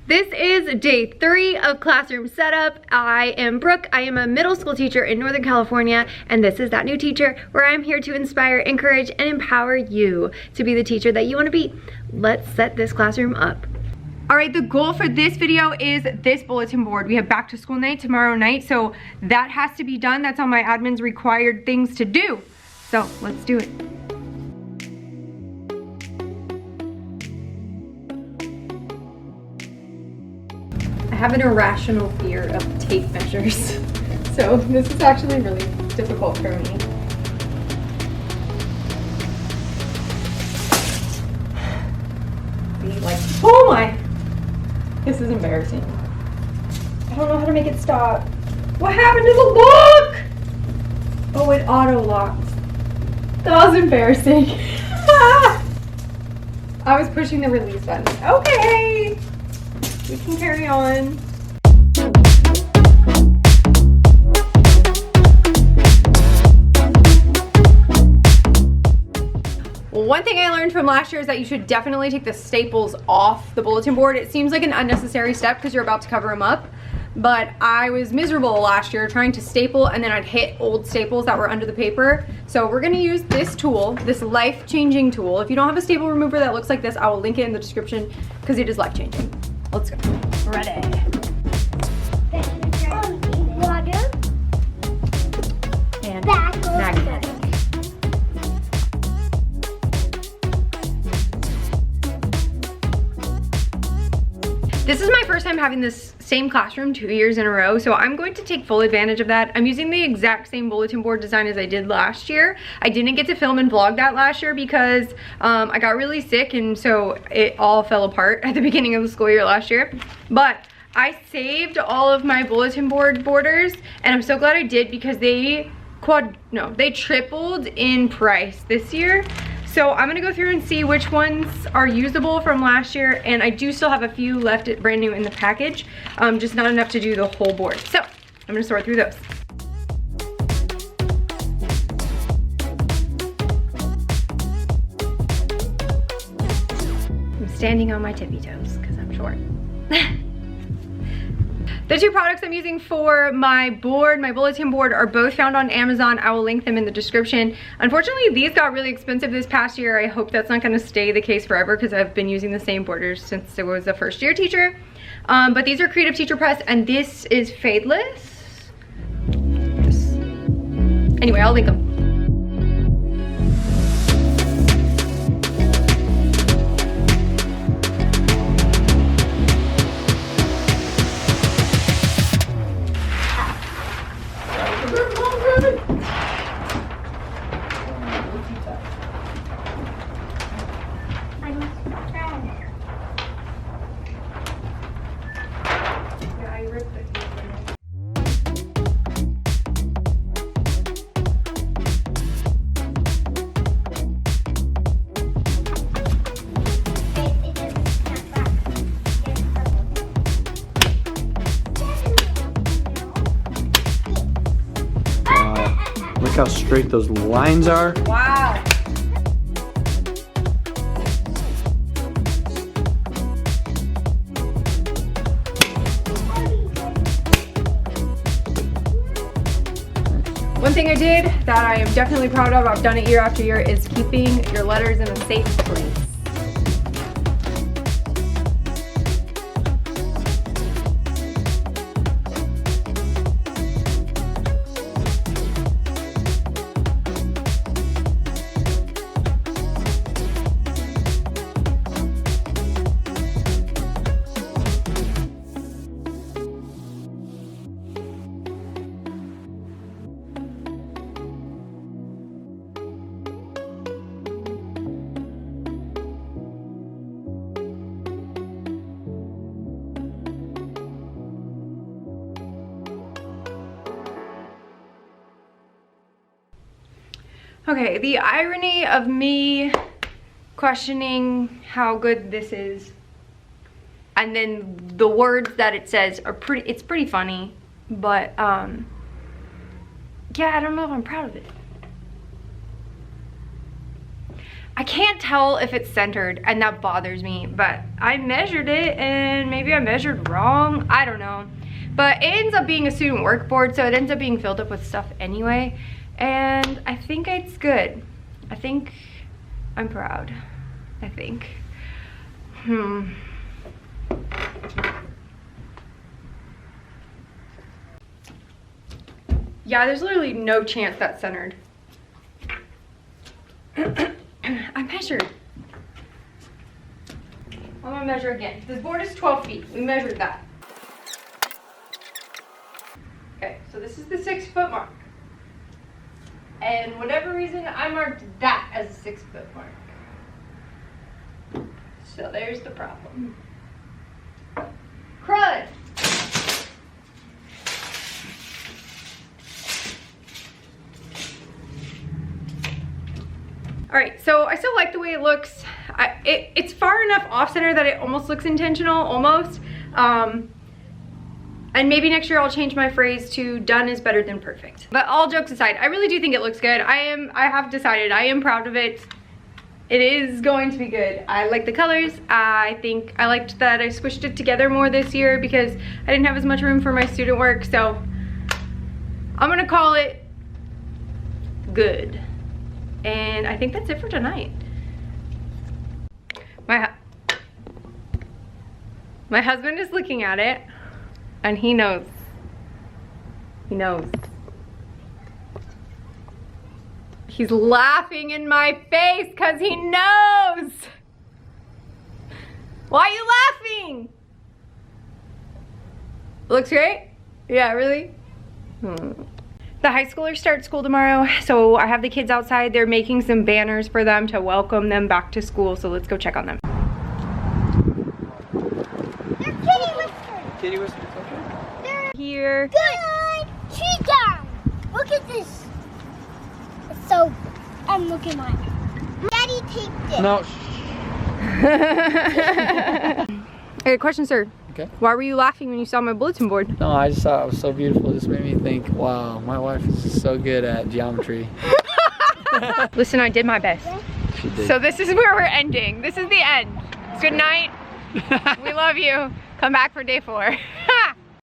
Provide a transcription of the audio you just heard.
This is day 3 of classroom setup. I am Brooke. I am a middle school teacher in Northern California, and this is That New Teacher, where I'm here to inspire, encourage, and empower you to be the teacher that you want to be. Let's set this classroom up. All right, the goal for this video is this bulletin board. We have back to school night tomorrow night, so that has to be done. That's on my admin's required things to do. So let's do it. I have an irrational fear of tape measures, so this is actually really difficult for me. Like, oh my! This is embarrassing. I don't know how to make it stop. What happened to the lock? Oh, it auto-locked. That was embarrassing. I was pushing the release button. Okay, we can carry on. One thing I learned from last year is that you should definitely take the staples off the bulletin board. It seems like an unnecessary step because you're about to cover them up, but I was miserable last year trying to staple, and then I'd hit old staples that were under the paper. So we're gonna use this tool, this life-changing tool. If you don't have a staple remover that looks like this, I will link it in the description because it is life-changing. Let's go. Ready. And magnetic. This is my first time having this same classroom 2 years in a row, so I'm going to take full advantage of that. I'm using the exact same bulletin board design as I did last year. I didn't get to film and vlog that last year because I got really sick, and so it all fell apart at the beginning of the school year last year. But I saved all of my bulletin board borders, and I'm so glad I did because they tripled in price this year. So I'm gonna go through and see which ones are usable from last year, and I do still have a few left brand new in the package, just not enough to do the whole board. So I'm gonna sort through those. I'm standing on my tippy toes because I'm short. The two products I'm using for my board, my bulletin board, are both found on Amazon. I will link them in the description. Unfortunately, these got really expensive this past year. I hope that's not going to stay the case forever because I've been using the same borders since I was a first year teacher. But these are Creative Teacher Press, and this is fadeless. Anyway, I'll link them. Look how straight those lines are. Wow. One thing I did that I am definitely proud of, I've done it year after year, is keeping your letters in a safe place. Okay, the irony of me questioning how good this is, and then the words that it says are it's pretty funny, but yeah, I don't know if I'm proud of it. I can't tell if it's centered, and that bothers me, but I measured it and maybe I measured wrong. I don't know. But it ends up being a student work board, so it ends up being filled up with stuff anyway. And I think it's good. I think I'm proud. I think. Yeah, there's literally no chance that's centered. I measured. I'm gonna measure again. This board is 12 feet. We measured that. Okay, so this is the 6 foot mark. And whatever reason, I marked that as a 6 foot mark. So there's the problem. Crud! All right, so I still like the way it looks. It's far enough off center that it almost looks intentional, almost. And maybe next year I'll change my phrase to done is better than perfect. But all jokes aside, I really do think it looks good. I have decided, I am proud of it. It is going to be good. I like the colors. I think I liked that I squished it together more this year because I didn't have as much room for my student work. So I'm gonna call it good. And I think that's it for tonight. My husband is looking at it and he knows. He knows. He's laughing in my face because he knows. Why are you laughing? Looks great? Yeah, really? The high schoolers start school tomorrow, so I have the kids outside. They're making some banners for them to welcome them back to school, so let's go check on them. They're kitty whiskers. Kitty whiskers, okay. They're Here. good. Tree down. Look at this. It's so, and look at mine. Daddy taped it. No. Okay, question, sir. Okay. Why were you laughing when you saw my bulletin board? No, I just thought it was so beautiful. It just made me think, wow, my wife is just so good at geometry. Listen, I did my best. She did. So this is where we're ending. This is the end. Good night. We love you. Come back for day 4.